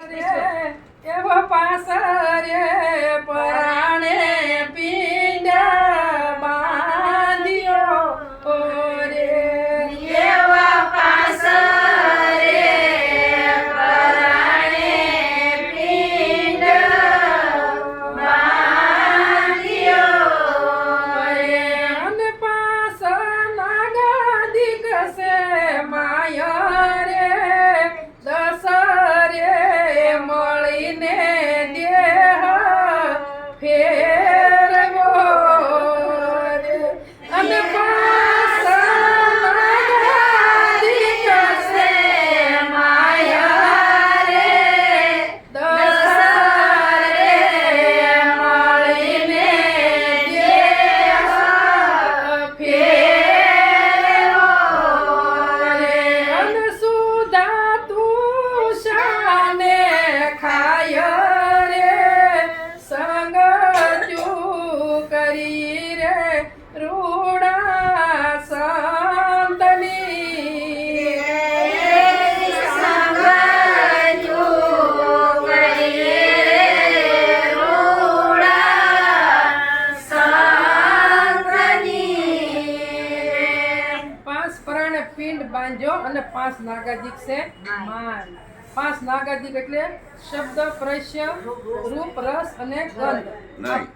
એવો પાસરે પરાણે પિંડ બાંધ્યો રે એવા પાસરે પરાણે પિંડ બાંધ્યો રે અને પાસ નાગા દિગસે માયા રે દસરે મળીને દેહ ફેરવો રે અને પાસ નાગા દિગસે માયા રે દસરે મળીને દેહ ફેરવો રે અને સુધા તુષાને ખાય રે સંગ ચૂ કરી રે રૂડા સંતની પાંચ પરાણે પિંડ બાંધ્યો અને પાંચ નાગાદિક છે માન. પાંચ નાગાદિક એટલે શબ્દ, પ્રશ્ય, રૂપ, રસ અને ગંધ. નહીં,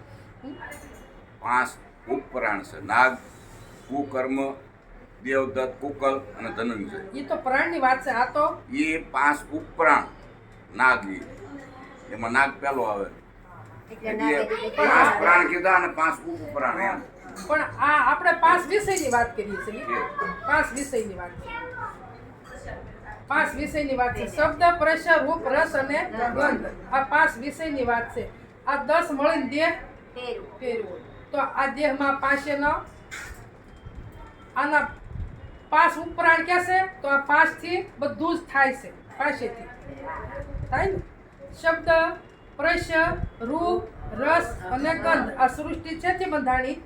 પાંચ ઉપપરાણ છે. નાગ, કુકર્મ, દેવદત્ત, કુકલ અને ધનંજય. એ તો પ્રાણની વાત છે. આ તો એ પાંચ ઉપપરાણ નાગ ઈ. એમાં નાગ પેલો આવે એટલે પાંચ પ્રાણ કીધા અને પાંચ ઉપપરાણ એમ. પણ આ આપણે પાંચ વિષયની વાત કરીએ છીએ. પાંચ વિષયની વાત છે. પાંચ વિષયની વાત છે. શબ્દ, પ્રશ્ય, રૂપ, રસ અને ગંધ. આ પાંચ વિષયની વાત છે. આ 10 મળીને દેહ ફેરવો. તો આ દેહમાં પાંચે ન આના પાંચ ઉપરાણ કે છે તો આ પાંચ થી બધું જ થાય છે. પાંચેથી થાય ને. શબ્દ, પ્રશ્ય, રૂપ, રસ અને ગંધ. આ સૃષ્ટિ છે તે બંધાણી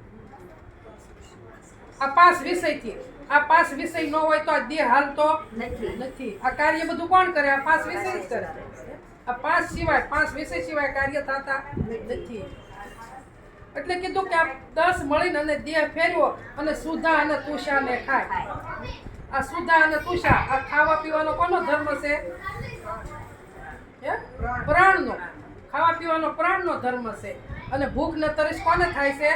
આ પાંચ વિષયથી. આ પાંચ વિષય ન હોય તો આ દેહ હાલતો નથી. આ કાર્ય બધું કોણ કરે? આ પાંચ વિષય જ કરે. આ પાંચ સિવાય, પાંચ વિષય સિવાય કાર્ય થતા નથી. એટલે કીધું કે આ 10 મળીને અને દેહ ફેરવો અને સુધા અને તુષાને ખાય. આ સુધા અને તુષા આ ખાવા પીવાનો કોનો ધર્મ છે? હે? પ્રાણનો. ખાવા પીવાનો પ્રાણનો ધર્મ છે. અને ભૂખ ને તરસ કોને થાય છે?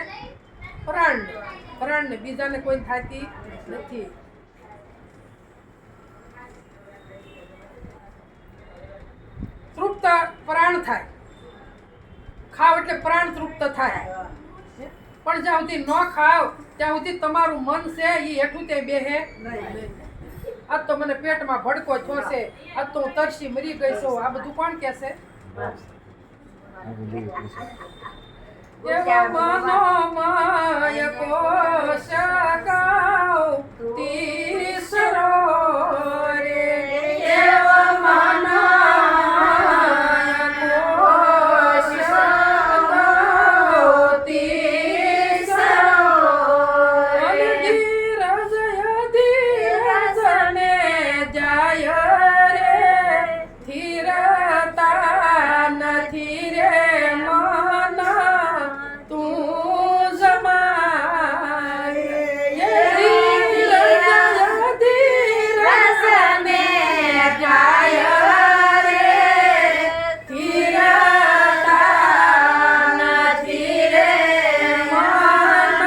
પ્રાણને. પ્રાણને, બીજાને કોઈ થતી નથી. તૃપ્ત પ્રાણ થાય. ખાવ એટલે પ્રાણ તૃપ્ત થાય. પણ જ્યાં સુધી ન ખાવ ત્યાં સુધી તમારું મન છે એ હેઠું તે બેહે નહીં. આજ તો મને પેટમાં ભડકો થયો છે, આજ તો હું તરસી મરી ગઈ છું, આ બધું કોણ કહેશે? એવો મનોમય કોશ ગાઓ તીસરો રે. એવો મનોમય કોશ ગાઓ તીસરો અને ધીરજ ધીરજને જાય રે ધીરતા નથી રે મન તું જમાય. ધીરજ ધીરજને જાય રે ધીરતા નથી રે મન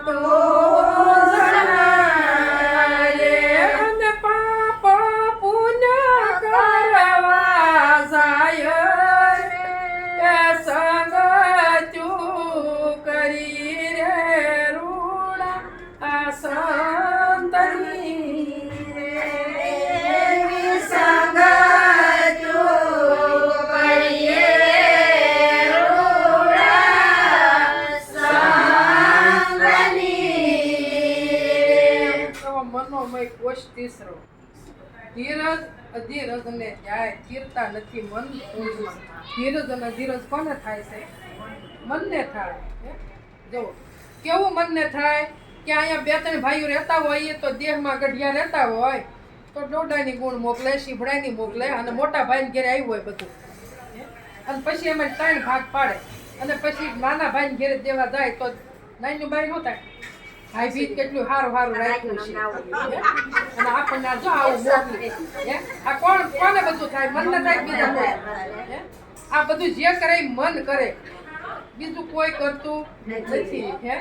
તું જમાય. અને પાપ પુણ્ય કરવા જાય રે સંગ ચૂ કરી રે રૂડા આ સંતની મનોમય કોશ તીસરો. ધીરજ અધીરજ ને જાય ચીરતા નથી મન ઊંઘમાં. ધીરજ અને અધીરજ કોને થાય છે? મનને થાય. જો કેવું મનને થાય કે અહીંયા 2-3 ભાઈઓ રહેતા હોય તો દેહમાં ગઢિયા રહેતા હોય તો ડોડાની ગુણ મોકલે, શીભડાની મોકલે અને મોટા ભાઈને ઘેરે આવ્યું હોય બધું હે? અને પછી એમાં 3 ભાગ પાડે અને પછી નાના ભાઈને ઘેરે દેવા જાય તો નાની બાઈ નો થાય. ભાઈ ભી કેટલું સારું સારું રાખ્યું છે હે? અને આપણને આ જો આવું મોકલે હે? આ કોને બધું થાય? મનને થાય બીજા કોઈ હે? આ બધું જે કરે એ મન કરે, બીજું કોઈ કરતું નથી હે?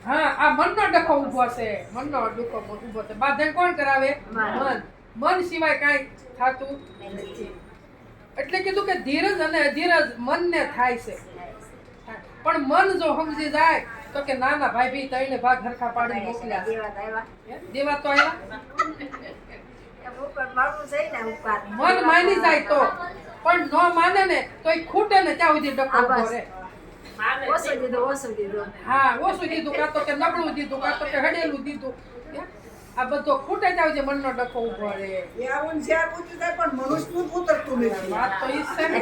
હા, આ મનનો ડખો ઊભો છે, મનનો ડખો ઊભો છે. બાંધણ કોણ કરાવે? મન સિવાય કાંઈ થતું નથી. એટલે કીધું કે ધીરજ અને અધીરજ મનને થાય છે, પણ મન જો સમજી જાય તો કે નાના ભાઈ ભી 3 ભાગ હરખા પાડી મોકલ્યા હે? દેવા તો આવ્યા. મન માની જાય તો, પણ ન માને ને તો એ ખૂટે ને ત્યાં સુધી ડખો ઊભો રહે. ઓછું દીધું હા, ઓછું દીધું, કાં તો કે નબળું દીધું, કાં તો કે હડેલું દીધું હે? આ બધો ખૂટે જાવ છે, મનનો ડખો ઊભો રહે. આવું જ્યાં પૂછ્યું થાય પણ મનુષ્યનું જ ઉતરતું નથી. વાત તો ઈ છે ને,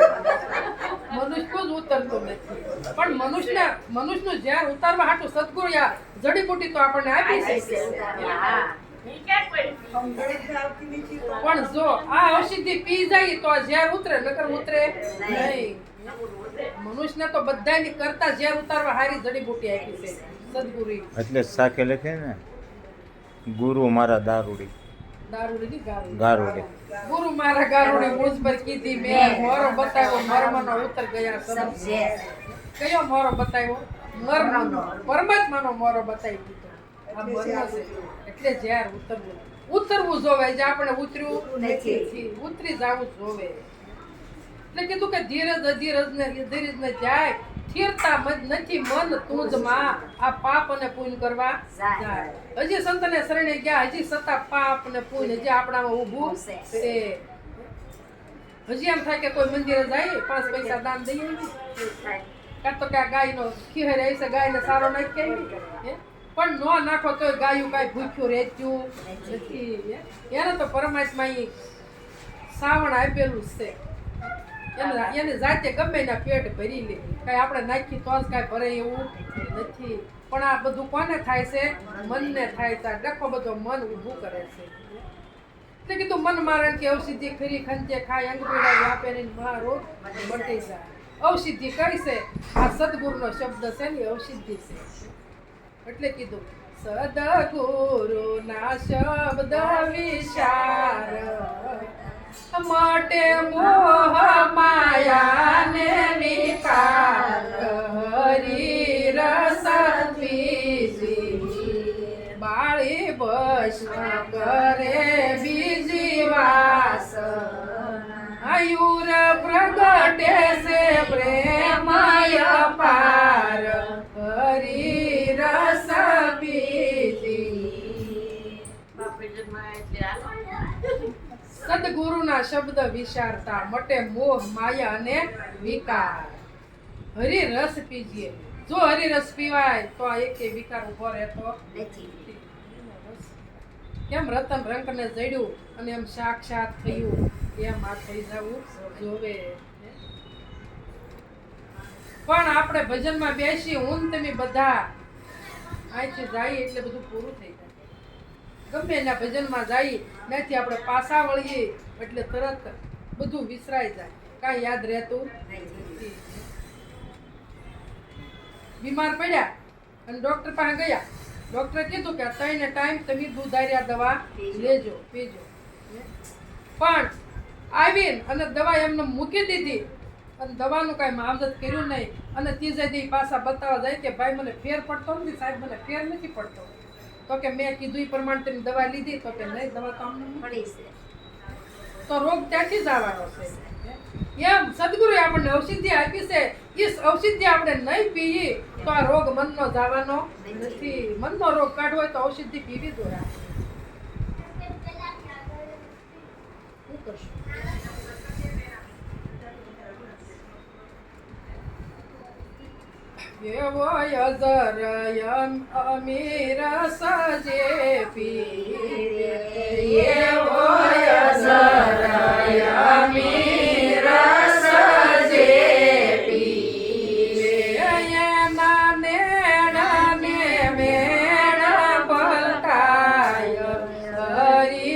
મનુષ્યનું જ ઉતરતું નથી. પણ મનુષ્યનું જ્યાં ઉતારવા હાટું સદગુરુ આ જડીબુટી તો આપણને આપી છે. સમજણ જ આવતી નથી તો પણ જો આ ઔષધિ પી જાય તો આ ઝેર ઉતરે, નકર ઉતરે નહીં. મનુષ્યને તો બધાની કરતા ઝેર ઉતારવા હારી જડીબુટી આપી છે સદગુરુ. એટલે સાકે લખે ને ગુરુ મારા દારૂડી દારૂડી ગારુડી. ગુરુ મારા ગારુડી મુજ પર કીધી મેં મોરો બતાવ્યો મર્મનો ઉતર ગયા સમજ. કયો મોરો બતાવ્યો? મર્મનો, પરમાત્માનો મોરો બતાવી દીધો. આ મર્મ છે એટલે ઝેર ઉતરવું જોવે. જે આપણે ઉતર્યું નથી, ઉતરી જવું જોવે. એટલે કીધું કે ધીરજ અધીરજ ને જાય સ્થિરતા નથી મન તુંજમાં આ પાપ અને પુણ્ય કરવા જાય. હજી સંતને શરણે ગયા, હજી સતા પાપ ને પુણ્ય હજી આપણામાં ઊભું છે. હજી એમ થાય કે કોઈ મંદિરે જાય 5 પૈસા દાન દઈએ, કાં તો કે આ ગાયનો ખીહર છે, ગાયને સારો નાખી હે? પણ નો નાખો તોય ગાયું કાંઈ ભૂખ્યું રહેતું નથી હે? એને તો પરમાત્મા શ્રાવણ આપેલું છે. એને જાતે ગમે એના પેટ ભરી લે, કાંઈ આપણે નાખી તો જ કાંઈ ભરે એવું નથી. પણ આ બધું કોને થાય છે? મનને થાય છે. ડખો બધો મન ઊભું કરે છે. એટલે કીધું મન મારણ કે ઔષધિ ખરી ખંતે ખાય અંગપીડા વ્યાપે ને મહારોગ મટી જાય. ઔષધિ કઈ છે? આ સદગુરુનો શબ્દ છે ને ઔષધિ છે. એટલે કીધું સદગુરુના શબ્દ વિચાર માટે મોહ માયાને વિકાર હરી રસ પીજી બાળી ભસ્મ કરે બીજી વાસ આયુર પ્રગટે છે પ્રેમય પાર હરી રસ પીજી. સદગુરુના શબ્દ વિચારતા મટે મોહ માયા અને વિકાર. હરિ રસ પીજીએ. જો હરિ રસ પીવાય તો આ એકે વિકાર ઉભો રહેતો નથી. કેમ રતન રંગને જડ્યું અને એમ સાક્ષાત થયું એમ આ થઈ જવું જોવે. પણ આપણે ભજનમાં બેસી હું તમે બધા અહીંથી જાય એટલે બધું પૂરું થઈ જાય. ગમે એના ભજનમાં જઈએ ત્યાંથી આપણે પાછા વળીએ એટલે તરત બધું વિસરાઈ જાય, કાંઈ યાદ રહેતું નથી. બીમાર પડ્યા અને ડૉક્ટર પાસે ગયા. ડૉક્ટરે કીધું કે 3 ટાઈમ તમે દુધાર્યા દવા લેજો, પીજો. પણ આવીને અને દવા એમને મૂકી દીધી અને દવાનું કાંઈ માવજત કર્યું નહીં. અને ત્રીજે દી પાછા બતાવવા જાય કે ભાઈ મને ફેર પડતો નથી સાહેબ, મને ફેર નથી પડતો. તો કે મેં કીધું એ પ્રમાણે તમે દવા લીધી? તો કે નહીં, દવા તો અમને મળી છે. તો રોગ ત્યાંથી જ આવવાનો છે. એમ સદગુરુએ આપણને ઔષધિ આપી છે. એ ઔષધિ આપણે નહીં પીએ તો આ રોગ મનનો જવાનો નથી. મનનો રોગ કાઢવો હોય તો ઔષધિ પીવી જોઈએ. શું કરશું? એવો અજર અમીર સજે પીરે, એવો અજર અમીર સજે પીરે, એના નેણ ને મેણ પલટાય હરી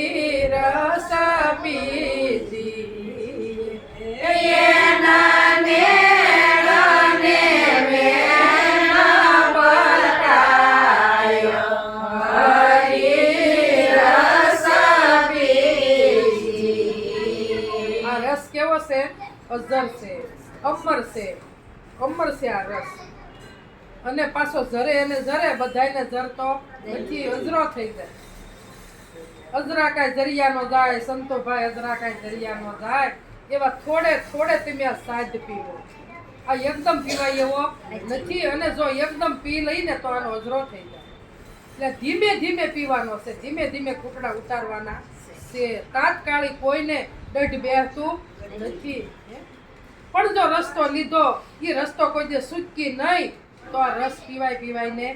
રસ કેવો છે? અઝર છે, અમર છે, અમર છે આ રસ. અને પાછો ઝરે અને ઝરે, બધાયને ઝરતો નથી, અઝરો થઈ જાય. અઝરા કાંઈ જરિયાનો જાય, સંતો ભાઈ અઝરા કાંઈ જરિયાનો જાય. એવા થોડે થોડે તમે આ સાજ પીવો. આ એકદમ પીવાય એવો નથી. અને જો એકદમ પી લઈને તો આનો અઝરો થઈ જાય. એટલે ધીમે ધીમે પીવાનો છે, ધીમે ધીમે ઘૂંટડા ઉતારવાના છે. તાત્કાલિક કોઈને દઢ બેસતું નથી. પણ જો રસ્તો લીધો, એ રસ્તો કોઈ જે સૂચકી નહીં, તો આ રસ પીવાય ને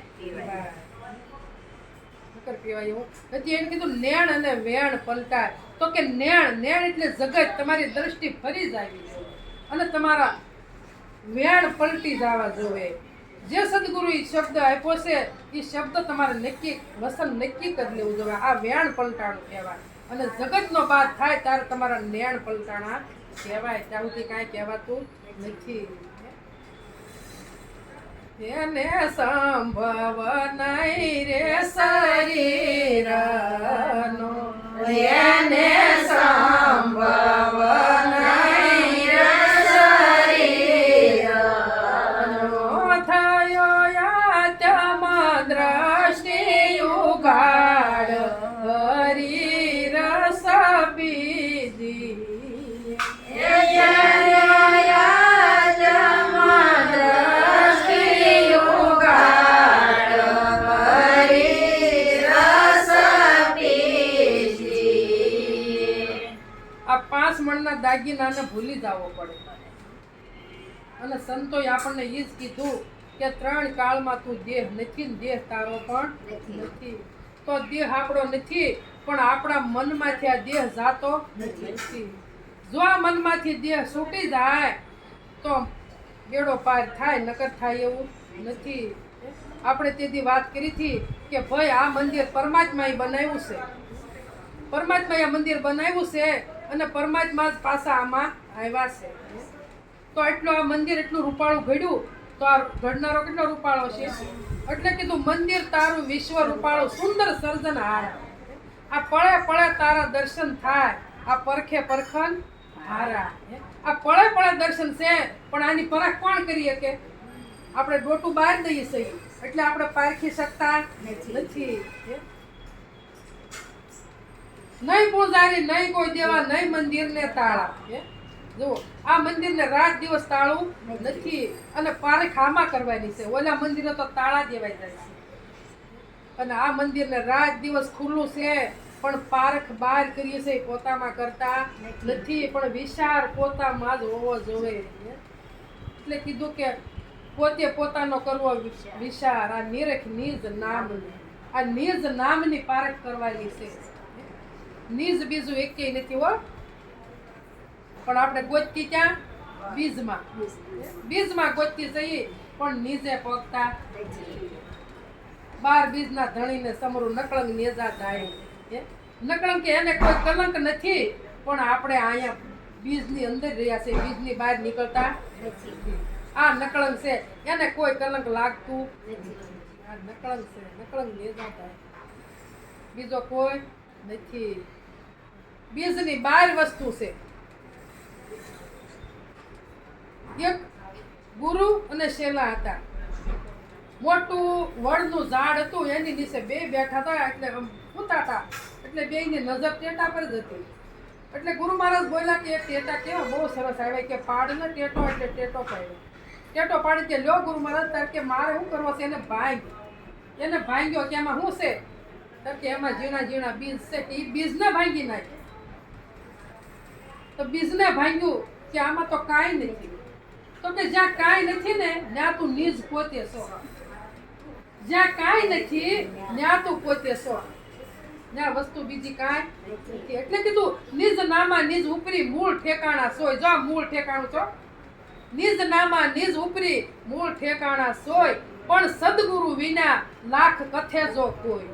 પીવાય એવું નથી. એને કીધું નેણ અને વેણ પલટાય. તો કે નેણ એટલે જગત, તમારી દ્રષ્ટિ ફરી જાય અને તમારા વેણ પલટી જવા જોવે. જે સદગુરુ એ શબ્દ આપ્યો છે, એ શબ્દ તમારે નક્કી વસન નક્કી કરી લેવું જોઈએ. આ વેણ પલટાણું કહેવાય. અને જગતનો બાદ થાય ત્યારે તમારા નેણ પલટાણા કહેવાય. ત્યાં સુધી કાંઈ કહેવાતું નથી. એને સંભવ નહીં રે શરીરનો, એને સંભવ નહીં રે શરીરનો. થયો આત્મ દ્રષ્ટિ ઉગાડ, હરી રસ બીજી. દાગીનાને ભૂલી જવો પડે. અને સંતોએ આપણને એ જ કીધું કે 3 કાળમાં તું દેહ નથી ને દેહ તારો પણ નથી. તો દેહ આપણો નથી, પણ આપણા મનમાંથી આ દેહ જાતો નથી. જો આ મનમાંથી દેહ છૂટી જાય તો બેડો પાર થાય, નકર થાય એવું નથી. આપણે તેથી વાત કરી હતી કે ભાઈ આ મંદિર પરમાત્માએ બનાવ્યું છે, પરમાત્માએ આ મંદિર બનાવ્યું છે અને પરમાત્મા જ પાછા આમાં આવ્યા છે. તો એટલું આ મંદિર એટલું રૂપાળું ઘડ્યું, તો આ ઘડનારો કેટલો રૂપાળો છે. એટલે કીધું મંદિર તારું વિશ્વ રૂપાળું સુંદર સર્જનહાર. આ પળે પળે તારા દર્શન થાય, આ પરખે પરખન હારા. આ પળે પળે દર્શન છે, પણ આની પરખ કોણ કરી શકે? આપણે ડોટું બહાર દઈએ છીએ એટલે આપણે પારખી શકતા નથી. નહીં પૂજારી, નહીં કોઈ દેવા, નહીં મંદિરને તાળા. જુઓ, આ મંદિરને રાત દિવસ તાળું નથી. અને પારખ આમાં કરવાની છે. ઓલા મંદિરે તો તાળા દેવાઈ જાય છે, અને આ મંદિરને રાત દિવસ ખુલ્લું છે. પણ પારખ બહાર કરીએ છે, પોતામાં કરતા નથી. પણ વિચાર પોતામાં જ હોવો જોઈએ. એટલે કીધું કે પોતે પોતાનો કરવો વિચાર. આ નિરખ નિજ નામની, આ નિજ નામની પારખ કરવાની છે. નિજ બીજું એકેય નથી હો. પણ આપણે ગોતતી ત્યાં બીજમાં, બીજમાં ગોતતી જઈએ, પણ નીજે પગતા. 12 બીજના ધણીને સમરું નકળંગ નેજા જાય. નકળંગ કે એને કોઈ કલંક નથી, પણ આપણે અહીંયા બીજની અંદર રહ્યા છે, બીજની બહાર નીકળતા નથી. આ નકળંગ છે, એને કોઈ કલંક લાગતું નથી. આ નકળંગ છે, નકળંગ નેજા જાય, બીજો કોઈ નથી. બીજની 12 વસ્તુ છે. એક ગુરુ અને શેલા હતા. મોટું વડનું ઝાડ હતું, એની નીચે 2 બેઠા હતા. એટલે સૂતા હતા, એટલે બેયની નજર ટેટા પર જ હતી. એટલે ગુરુ મહારાજ બોલ્યા કે ટેટા કેવા બહુ સરસ આવ્યા, કે પાડ ને ટેટો. એટલે ટેટો પાડ્યો. ટેટો પાડી કે લ્યો ગુરુ મહારાજ, તાર કે મારે શું કરવો છે? એને ભાંગ્યો. કે એમાં શું છે? તાર કે એમાં ઝીણા ઝીણા બીજ છે, કે એ બીજને ભાંગી નાખે. તો બીજને ભાંગ્યું કે આમાં તો કાંઈ નથી. તો કે જ્યાં કાંઈ નથી ને ત્યાં તું નિજ પોતે છો. જ્યાં કાંઈ નથી ત્યાં તું પોતે છો. ત્યાં વસ્તુ બીજી કાંઈ નથી. એટલે કીધું નિજ નામા નિજ ઉપરી મૂળ ઠેકાણા સોય. જો મૂળ ઠેકાણું છો. નિજ નામા નિજ ઉપરી મૂળ ઠેકાણા સોય. પણ સદગુરુ વિના લાખ કથે જો કોઈ.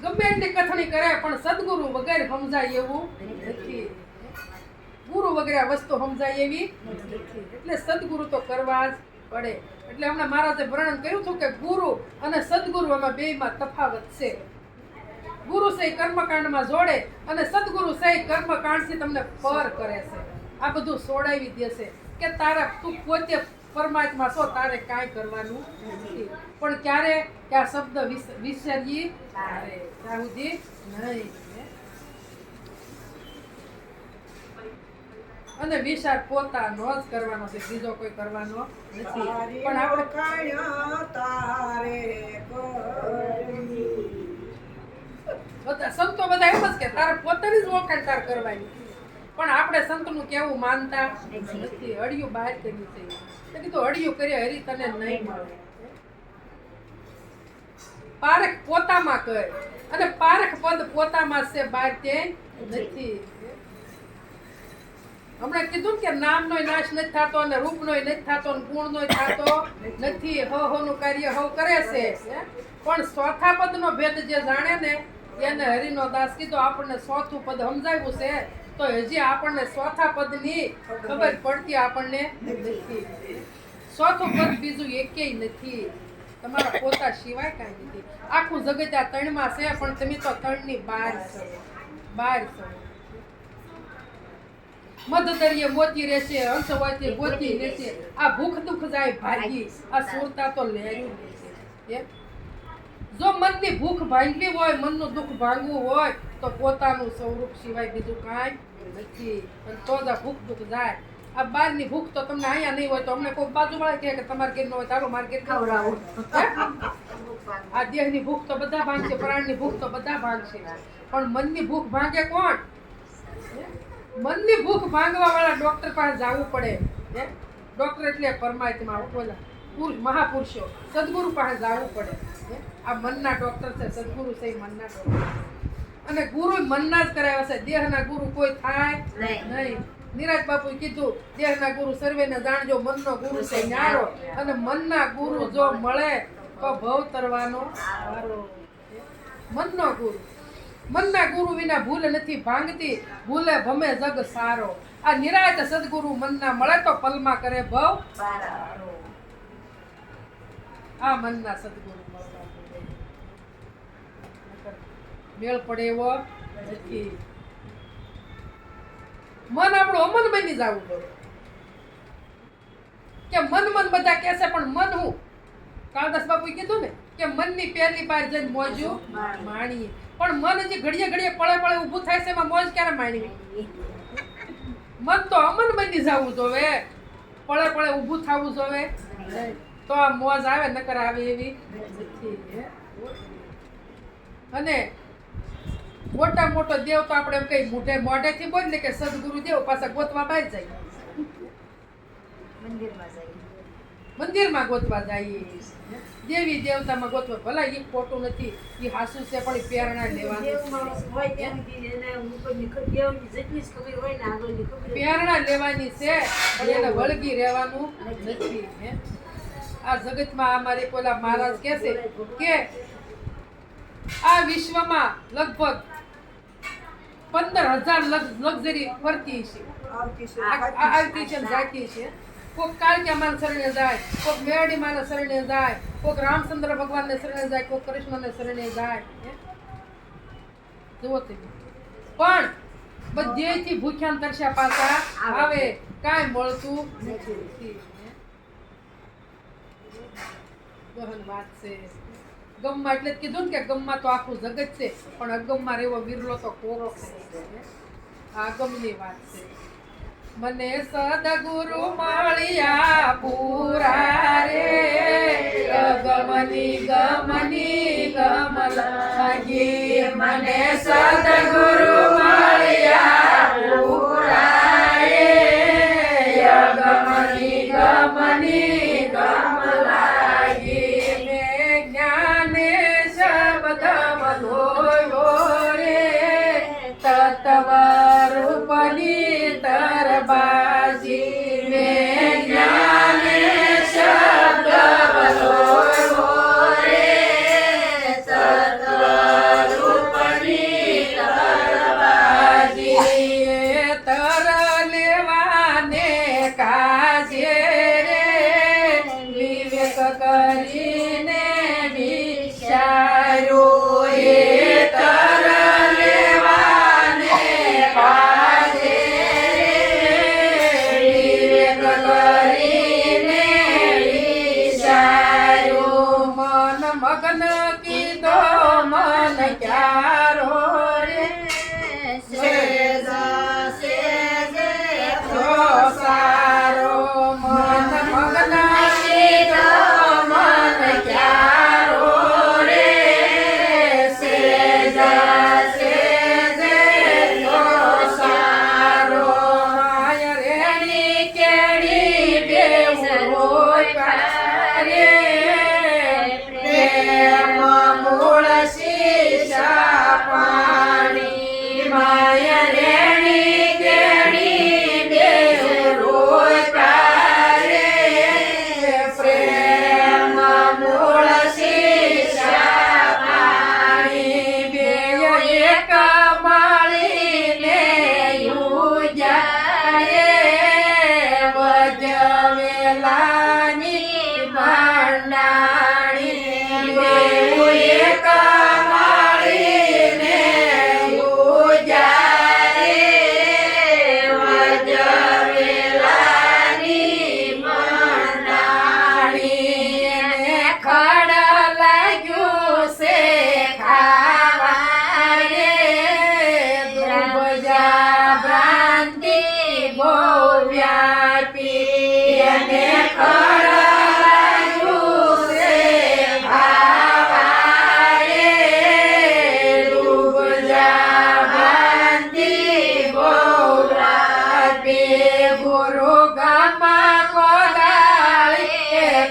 ગમે એટલી કથણી કરે, પણ સદગુરુ વગર સમજાય એવું નથી. ગુરુ વગેરે વસ્તુ સમજાય એવી નથી. એટલે સદગુરુ તો કરવા જ પડે. એટલે હમણાં મહારાજે વર્ણન કર્યું હતું કે ગુરુ અને સદગુરુ એમાં બેયમાં તફાવત છે. ગુરુ છે કર્મકાંડમાં જોડે, અને સદગુરુ છે કર્મકાંડથી તમને પર કરે છે. આ બધું છોડાવી દેશે કે તારા તું પોતે પરમાત્મા છો, તારે કાંઈ કરવાનું નથી. પણ ક્યારે કે આ શબ્દ વિસરીએ તારે ત્યાં સુધી નહીં. અને વિચાર પોતાનો જ કરવાનો છે, બીજો કોઈ કરવાનો નથી. પણ આપણે કાણ્યા તારે બધા સંતો બધા એમ જ કે તારે પોતાની જ ઓળખાણ તાર કરવાની. પણ આપણે સંતનું કેવું માનતા નથી. અડિયું બહાર કર્યું છે. મેં કીધું અડિયું કરીએ હરી તને નહીં મળે. પારખ પોતામાં કર અને પારખ પદ પોતામાં છે, બહાર તે નથી. હમણાં કીધું ને કે નામનોય નાશ નથી થતો અને રૂપનોય નથી થતો અને ગુણનોય થતો નથી. નું કાર્ય હવ કરે છે. પણ ચોથા પદનો ભેદ જે જાણે ને એને હરિનો દાસ કીધો. આપણને ચોથું પદ સમજાવ્યું છે તો હજી આપણને ચોથા પદની ખબર પડતી આપણને નથી. ચોથું પદ બીજું એકેય નથી. તમારા પોતા સિવાય કાંઈ નથી. આખું જગત આ ત્રણમાં છે, પણ તમે તો ત્રણની બહાર છો. બહાર છો. મધદરિયે મોતી રહેશે, હંસ હોય ગોતી રહેશે. આ ભૂખ દુઃખ જાય ભાગી, આ સુરતા તો લેર્યું રહેશે. જો મનની ભૂખ ભાંગવી હોય, મનનું દુઃખ ભાંગવું હોય તો પોતાનું સ્વરૂપ સિવાય બીજું કાંઈ નથી. અને તો જ આ ભૂખ દુઃખ જાય. આ બહારની ભૂખ તો તમને અહીંયા નહીં હોય તો અમને કોઈ બાજુવાળા કહે કે તમારે ઘેર ન હોય તારો મારે ઘેર ખવડાવો. આ દેહની ભૂખ તો બધા ભાંગશે, પ્રાણની ભૂખ તો બધા ભાંગશે, પણ મનની ભૂખ ભાંગે કોણ? મનની ભૂખ ભાંગવા વાળા ડોક્ટર પાસે જવું પડે. ડોક્ટર એટલે પરમાત્મા, બોલા મહાપુરુષો, સદગુરુ પાસે જવું પડે. આ મનના ડોક્ટર છે, સદગુરુ છે મનના ડોક્ટર. અને ગુરુ મનના જ કરાવ્યા છે. દેહના ગુરુ કોઈ થાય નહીં. નિરાજ બાપુએ કીધું દેહના ગુરુ સર્વેને જાણજો, મનનો ગુરુ છે ન્યારો. અને મનના ગુરુ જો મળે તો ભવ તરવાનો વારો. મનનો ગુરુ, મનના ગુરુ વિના ભૂલ નથી ભાંગતી, ભૂલે ભમે જગ સારો. આ નિરાજ સદગુરુ મનના મળે તો પલમાં કરે ભવ પારો. આ મનના સદગુરુ મેળ પડે એવો નથી. મન આપણું અમન બની જવું પડે કે મન મન બધા કહેશે, પણ મન હું કાળદાસ બાપુએ કીધું ને કે મનની પહેલી બાર જઈને મોજું માણીએ. પણ મન હજી ઘડીએ ઘડીએ પળે પળે ઊભું થાય છે, એમાં મોજ ક્યારે માણવી? મન તો અમન બની જવું જોવે, પળે પળે ઊભું થવું જોવે તો આ મોજ આવે, નકર આવે એવી નથી. અને મોટા મોટો દેવ તો આપણે એમ કઈ મોઢેથી બોલીએ કે સદગુરુ દેવ, પાછા ગોતવા બહાર જાય, મંદિરમાં ગોતવા જઈએ, દેવી દેવતામાં ગોતવા. ભલા એ ખોટું નથી, એ હાસુ છે, પણ એ પ્રેરણા લેવાની, પ્રેરણા લેવાની છે, પણ એને વળગી રહેવાનું નથી. આ જગતમાં અમારી પેલા મહારાજ કહે છે કે આ વિશ્વમાં લગભગ 15,000 લક્ઝરી ફરતી છે, આવતી છે, જાતી છે. કોઈક કાળિકા માના શરણે જાય, કોઈક મેરડી માના શરણે જાય, કોઈક રામચંદ્ર ભગવાનને શરણે જાય, કોઈક કૃષ્ણને શરણે જાય. જુઓ તમે, પણ બધેથી ભૂખ્યા તરસ્યા પાછા આવે, કાંઈ મળતું નથી. વાત છે ગમમાં, એટલે જ કીધું ને કે ગમમાં તો આખું જગત છે, પણ અગમમાં રહેવો વિરલો તો કોક છે. આ ગમની વાત છે. મને સદગુરુ મળ્યા પૂરા રે, ગમની ગમ લાગી. મને સદગુરુ મળ્યા પૂરા રે, ગમની ગમ લાગી. જ્ઞાને શબ્દ વધોયો રે, તત્વ રૂપની તરબાજી. મેં જ્ઞાને શબ્દ વધોયો રે, તત્વ રૂપની તરબાજી. વજવેલાની ભંડાણી બેઉએ કમાળીને ઉજારે વજવેલાની ભંડાણીને ખડ લાગ્યું છે ખાવા રે દુબજા ભ્રાંતિ બહુ વ્યાપી અને ખડ લાગ્યું છે ખાવા રે દુબજા ભ્રાંતિ બહુ વ્યાપી ગુરુ ગામમાં કોદાળી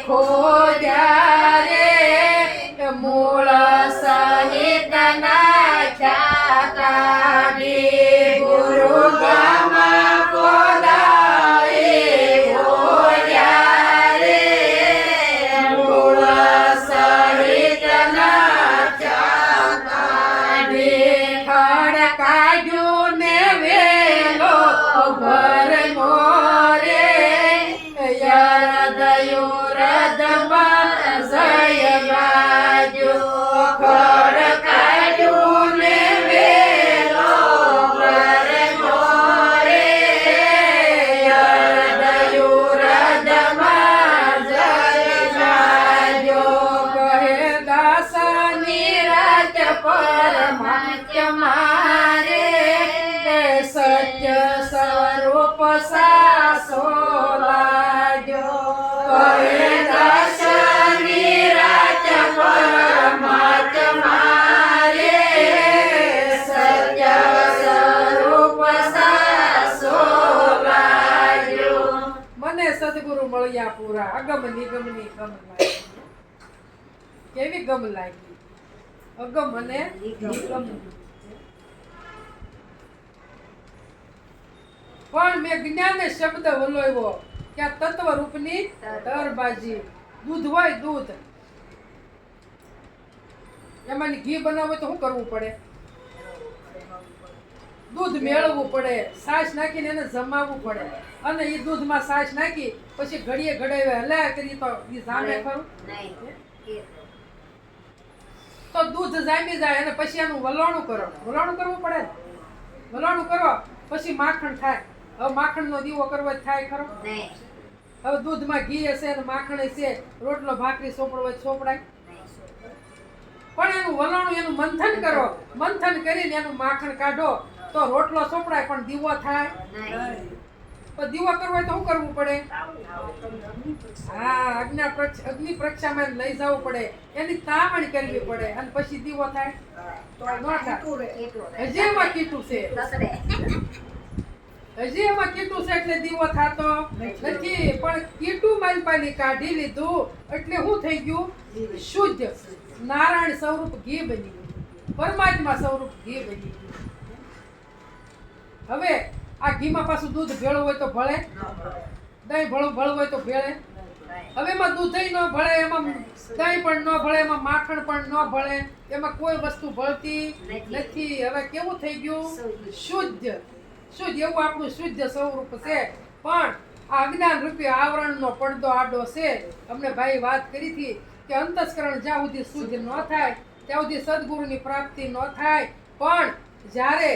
ખોજા રે મૂળ સહિત નાખ્યા કાઢી ગુરુ ગામમાં કોદાળી ખોજા રે મૂળ સહિત નાખ્યા કાઢી ખડ કાઢ્યું ને વેલો ઘર મોરે યરદયો રદમાં જય ગાજો ખડ કાઢ્યું ને વેલો ઘર મોરે યરદયો રદમાં જય ગાજો કહે દાસની રાજ પરમાત્ય મારે સત્ય સ્વરૂપ સાસો લાજો કહે દાસની રાજ પરમાત્ય મારે સત્ય સ્વરૂપ સાસો લાજો મને સદગુરુ મળ્યા પૂરા અગમ નિગમની ગમ લાગી કેવી ગમ લાગી અગમ અને નિગમ પણ મેં જ્ઞાને શબ્દ વલોવ્યો કે આ તત્વ રૂપની તરબાજી દૂધ હોય દૂધ એમાં ઘી બનાવવું હોય તો શું કરવું પડે દૂધ મેળવવું પડે છાશ નાખીને એને જમાવવું પડે અને એ દૂધમાં છાશ નાખી પછી ઘડીએ ઘડાવે હલાયા કરી તો એ જામે ખરું તો દૂધ જામી જાય અને પછી એનું વલોણું કરવું પડે વલોણું કરો પછી માખણ થાય હવે માખણનો દીવો કરવો થાય ખરો હવે દૂધમાં ઘી હશે અને માખણ હશે રોટલો ભાખરી સોપડવો હોય સોપડાય પણ એનું વલણું એનું મંથન કરો મંથન કરીને એનું માખણ કાઢો તો રોટલો સોપડાય પણ દીવો થાય તો દીવો કરવો હોય તો શું કરવું પડે હા અગ્નિ પરીક્ષામાં લઈ જવું પડે એની તામણ કરવી પડે અને પછી દીવો થાય ન થાય હજી એમાં કીટું છે હજી એમાં કીટું છે એટલે દીવો થતો નથી પણ કીટું માલપાની કાઢી લીધું એટલે શું થઈ ગયું શુદ્ધ નારાયણ સ્વરૂપ ઘી બની ગયું પરમાત્મા સ્વરૂપ ઘી બની ગયું હવે આ ઘીમાં પાછું દૂધ ભેળું હોય તો ભળે દહીં ભળું હોય તો ભેળે હવે એમાં દૂધ ન ભળે એમાં દહીં પણ ન ભળે એમાં માખણ પણ ન ભળે એમાં કોઈ વસ્તુ ભળતી નથી હવે કેવું થઈ ગયું શુદ્ધ એવું આપણું શુદ્ધ સ્વરૂપ છે પણ આ અજ્ઞાન રૂપી આવરણનો પડદો આડો છે અમને ભાઈ વાત કરી હતી કે અંતસ્કરણ જ્યાં સુધી શુદ્ધ ન થાય ત્યાં સુધી સદગુરુની પ્રાપ્તિ ન થાય પણ જ્યારે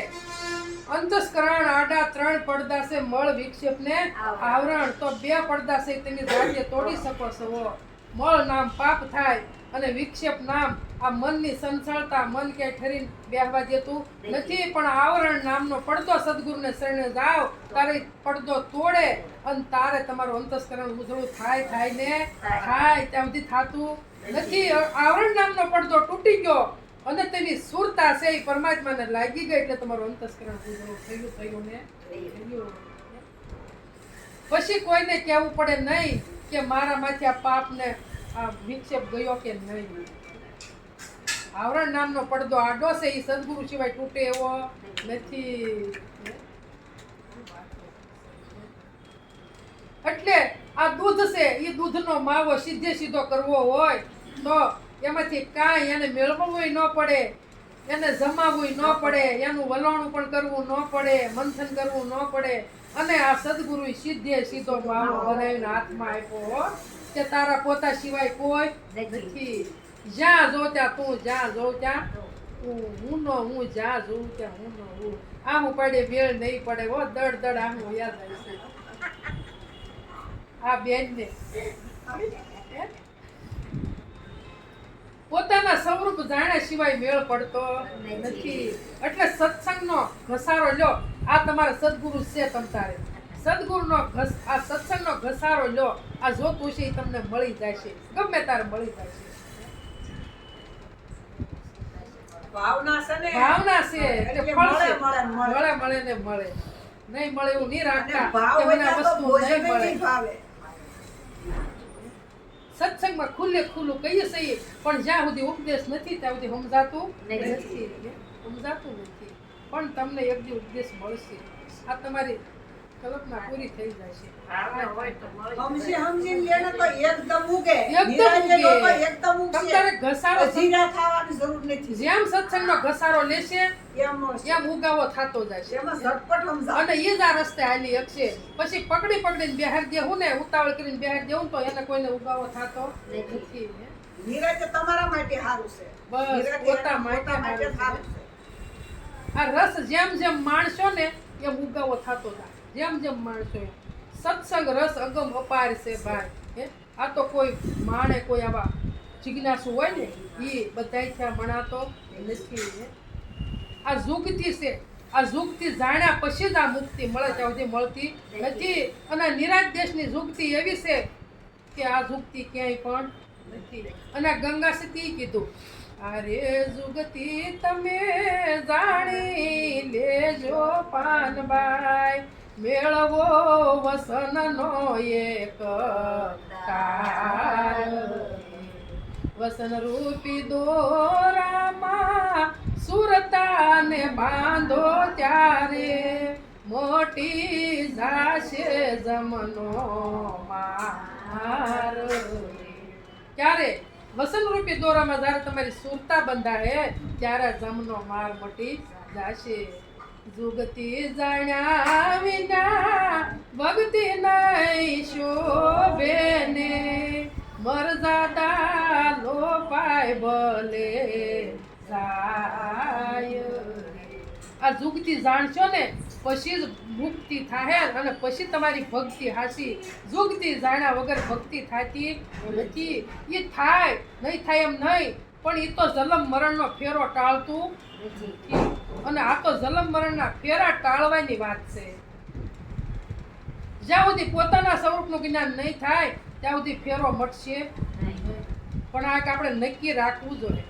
અંતસ્કરણ આડા 3 પડદા છે મળ વિક્ષેપ ને આવરણ તો 2 પડદા છે તેની ધાર્ય તોડી શકો છો મળ નામ પાપ થાય અને વિક્ષેપ નામ આ મનની સંસળતા મન કે ઠરીને બેહવા દેતું નથી પણ આવરણ નામનો પડદો સદગુરુને શરણે જાઓ તારે પડદો તોડે અને તારે તમારું અંતસ્કરણ ઉજળું થાય ત્યાં સુધી થતું નથી આવરણ નામનો પડદો તૂટી ગયો અને તેની સુરતા છે એ પરમાત્માને લાગી ગઈ એટલે તમારું અંતસ્કરણ ઉજળું થયું ને પછી કોઈને કહેવું પડે નહીં કે મારામાંથી આ પાપને આ વિક્ષેપ ગયો કે નહીં આવરણ નામનો પડદો આડો છે એ સદગુરુ સિવાય તૂટે એવો નથી એટલે આ દૂધ છે એ દૂધનો માવો સીધો કરવો હોય તો એમાંથી કાંઈ એને મેળવવું ન પડે એને જમાવવું ન પડે એનું વલણું પણ કરવું ન પડે મંથન કરવું ન પડે અને આ સદગુરુએ સીધે સીધો માવો બનાવીને હાથમાં આપ્યો હો. કે તારા પોતા સિવાય કોઈ નથી. જ્યાં જો ત્યાં તું, જ્યાં જો ત્યાં હું નો હું, જ્યાં જોઉં ત્યાં હું નો હું. આમ પડે વેળ નહીં પડે હો, દડ દડ આમ યાદ આવશે આ બેન ને. પોતાના સ્વરૂપ જાણ્યા સિવાય મેળ પડતો નથી. એટલે સત્સંગનો ઘસારો લ્યો. આ તમારા સદગુરુ છે તમતારે. સદગુરુનો આ સત્સંગનો ઘસારો લ્યો. આ જોતું છે એ તમને મળી જાય છે, ગમે તારે મળી જાય છે. ભાવના છે ને ભાવના છે એટલે ફળ છે. મળે મળે ને મળે. નહીં મળે એવું નહીં રાખતા ભાવ કે મને આ હોય તો વસ્તુ ભોજન નહીં મળે. નહીં ભાવે. સત્સંગમાં ખુલ્લે ખુલ્લું કહીએ છીએ, પણ જ્યાં સુધી ઉપદેશ નથી ત્યાં સુધી સમજાતું નથી. સમજાતું નથી. પણ તમને એક દી ઉપદેશ મળશે. આ તમારી કલ્પના પૂરી થઈ જશે. સમજીને લે ને તો એકદમ ઉગે. એકદમ નિરાજે ઉગે. લોકો એકદમ ઉગશે. તમારે ઘસારો જીરા ખાવાની જરૂર નથી. જેમ સત્સંગનો ઘસારો લેશે એમ એમ ઉગાવો થતો જશે. એમાં ઝટપટ સમજાવ. અને એ જ આ રસ્તે હાલી શકશે. પછી પકડીને બેહાર દેવું ને, ઉતાવળ કરીને બેહાર દેવું તો એને કોઈને ઉગાવો થતો નથી. નિરાજે તમારા માટે સારું છે. બસ નિરાજે પોતા માટે માટે સારું સારું છે. છે. આ રસ જેમ જેમ માણશો ને એમ ઉગાવો થતો થાય. જેમ જેમ માણશો એમ. સત્સંગ રસ અગમ અપાર છે ભાઈ. આ તો કોઈ માણે કોઈ આવા જિજ્ઞાસુ હોય ને એ બધાય ત્યાં મણાતો નથી. આ જુગતી છે. આ જુગતી જાણ્યા પછી જ આ મુક્તિ મળે, ત્યાં સુધી મળતી નથી. અને નિરાજ દેશની જુગતી એવી છે કે આ જુગતી ક્યાંય પણ નથી. અને આ ગંગા સતી કીધું, અરે જુગતી તમે જાણી લેજો પાનબાઈ, મેળવો વસનનો એક તાર. વસન રૂપી દોરામાં સુરતાને બાંધો ત્યારે મોટી જાશે જમનો માર. ક્યારે? વસન રૂપી દોરામાં જ્યારે તમારી સુરતા બંધાય ત્યારે જમનો માર મટી જાશે. જુગતી જાણ્યા વિના ભક્તિ નહીં શોભે ને, મરજાદા લોપાય ભલે જાય. આ જુગતી જાણશો ને પછી જ મુક્તિ થાય અને પછી તમારી ભક્તિ હાસી. જુગતી જાણ્યા વગર ભક્તિ થતી નથી. એ થાય નહીં થાય એમ નહીં, પણ એ તો જન્મ મરણનો ફેરો ટાળતું નથી. અને આ તો જન્મ મરણના ફેરા ટાળવાની વાત છે. જ્યાં સુધી પોતાના સ્વરૂપનું જ્ઞાન નહીં થાય ત્યાં સુધી ફેરો મટશે. પણ આ આપણે નક્કી રાખવું જોઈએ.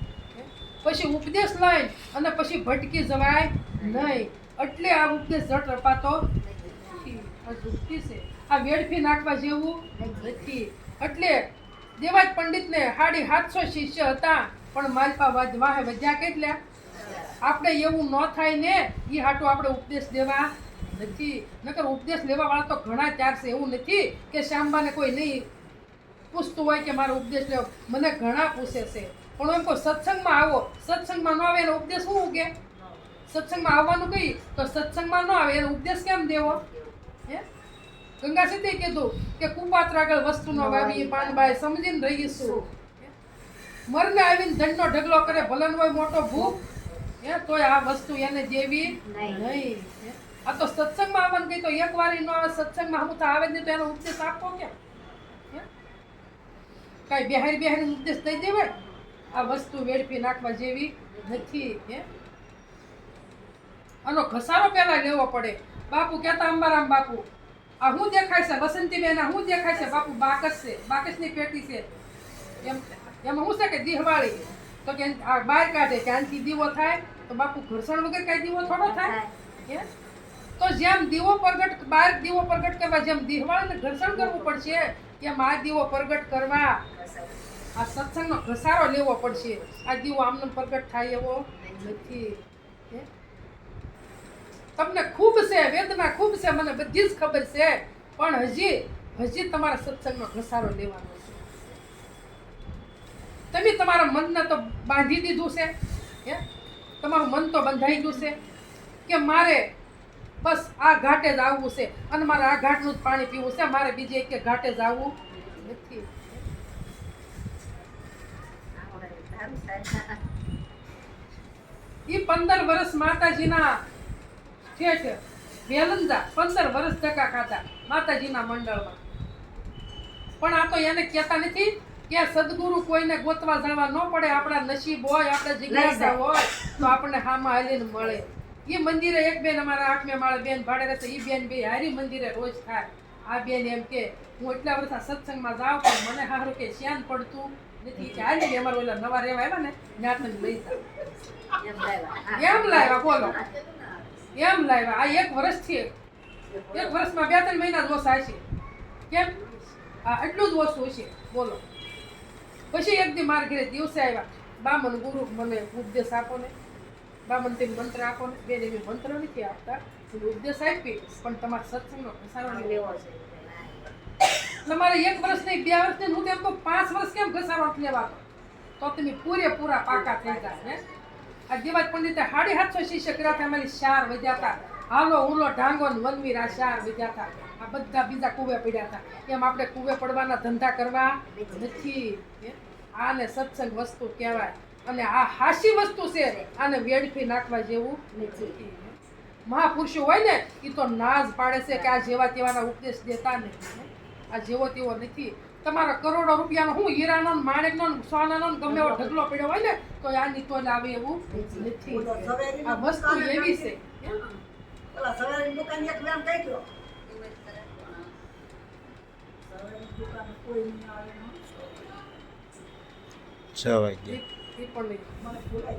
પછી ઉપદેશ લઈ અને પછી ભટકી જવાય નહીં. એટલે આ ઉપદેશ જટ અપાતો નથી. આ જુક્તિ છે. આ વેડફી નાખવા જેવું નથી. એટલે દેવાજ પંડિતને 750 શિષ્ય હતા, પણ માલપા વાહે વધ્યા કેટલા? આપણે એવું ન થાય ને એ હાટું આપણે ઉપદેશ દેવા નથી. નકર ઉપદેશ લેવા વાળા તો ઘણા ત્યાર છે. એવું નથી કે શ્યામબાને કોઈ નહીં પૂછતું હોય કે મારો ઉપદેશ લેવો. મને ઘણા પૂછે છે, પણ એમ કહો સત્સંગમાં આવો. સત્સંગમાં ન આવે એનો ઉપદેશ શું ઉગે? સત્સંગમાં આવવાનું કહી તો સત્સંગમાં ન આવે એનો ઉપદેશ કેમ દેવો? ગંગા સતી કીધું કે કુપાત્ર આગળ વસ્તુનો વાવી પાનબાઈ સમજીને રહીશું. મરને આવીને ધનનો ઢગલો કરે ભલન હોય મોટો ભૂખ, તોય આ વસ્તુ એને દેવી નહીં. આ તો સત્સંગમાં આવવાનું કહી તો એક વાર ન આવે. સત્સંગમાં હું તો આવે જ નહીં તો એનો ઉપદેશ આપવો કેમ? કાંઈ બિહારી ઉપદેશ દઈ દેવાય? આ વસ્તુ વેડફી નાખવા જેવી નથી. આનો ઘસારો પહેલા લેવો પડે. બાપુ કહેતા અંબારામ બાપુ, આ શું દેખાય છે? વસંતીબેન આ શું દેખાય છે? બાપુ બાકસ છે, બાકસની પેટી છે. એમાં શું છે કે દિહવાળી તો કે આ બહાર કાઢે કે આનથી દીવો થાય તો બાપુ ઘર્ષણ વગર કાંઈ દીવો થોડો થાય? તો જેમ દીવો પ્રગટ બહાર દીવો પ્રગટ કરવા જેમ દિહવાળીને ઘર્ષણ કરવું પડશે એમ આ દીવો પ્રગટ કરવા આ સત્સંગનો ઘસારો લેવો પડશે. આ દીવો આમને પ્રગટ થાય એવો નથી. તમને ખૂબ છે વેદના, ખૂબ છે, મને બધી જ ખબર છે, પણ હજી તમારા સત્સંગનો ઘસારો લેવાનો છે. તમે તમારા મનને તો બાંધી દીધું છે. તમારું મન તો બંધાઈ ગયું છે કે મારે બસ આ ઘાટે જ આવવું છે અને મારે આ ઘાટનું જ પાણી પીવું છે, મારે બીજે એક ઘાટે જ આવવું નથી. ઈ 15 વર્ષ માતાજીના ઠેઠ વેલંજા 15 વર્ષ ધક્કા ખાધા માતાજીના મંડળમાં. પણ આ તો એને કહેતા નથી કે સદગુરુ કોઈને ગોતવા જવા ન પડે, આપણા નસીબ હોય, આપણે જિજ્ઞાસા હોય તો આપણને હામાં હાલીને મળે. એ મંદિરે એક બેન અમારા 8મે માળે બેન ભાડે રહેશે, એ બેન બે હારી મંદિરે રોજ થાય. આ બેન એમ કે હું એટલા વર્ષ આ સત્સંગમાં જાઉં પણ મને સારું કે શ્યાન પડતું નથી કે હાલી અમારે ઓલા નવા રહેવા આવ્યા ને ત્યાં તમે લઈ જાઓ. એમ લાવ્યા બોલો, એમ લાવ્યા. આ 1 વર્ષથી 1 વર્ષમાં 2-3 મહિના જ ઓછા હશે. કેમ? આ એટલું જ ઓછું હશે બોલો. પછી એક દી મારા ઘરે દિવસે આવ્યા, બામન ગુરુ મને ઉપદેશ આપો ને, બામન તે મંત્ર આપો ને. બેન એવી મંત્ર નથી આપતા, ઉપદેશ આપી પણ તમારા સત્સંગનો ઘસારો લેવો છે. તમારે 1 વર્ષ નહીં 2 વર્ષ નહીં, હું તેમ તો 5 વર્ષ કેમ ઘસારો લેવાનો, તો તમે પૂરેપૂરા પાકા થઈ જાય ને. આ દેવાજ પંડિતે 750 શિષ્ય કર્યા હતા, અમારી 4 વધ્યા હતા. હાલો ઉલો ઢાંગો ને વનવીર આ 4 વધ્યા હતા. આ બધા બીજા કુવે પડ્યા હતા. એમ આપણે કુવે પડવાના ધંધા કરવા નથી. આને સત્સંગ વસ્તુ કહેવાય અને આ હાસી વસ્તુ છે, આને વેડફી નાખવા જેવું નથી. મહાપુરુષો હોય ને એ તો નાજ પાડે છે કે આ જેવા તેવાના ઉપદેશ દેતા નહીં, આ જેવો તેવો નથી. તમારા કરોડો રૂપિયાનો હું હીરાનો ને માણેકનો ને સોનાનો ને ગમે એવો ઢગલો પડ્યો હોય ને તો આની તો આવે એવું નથી. આ વસ્તુ એવી છે. ઓલા સવારની દુકાન એક વેમ થઈ ગયો. દુકાન કોઈ નહીં આવે. 6 વાગ્યા. એ પણ નહીં. મને બોલાય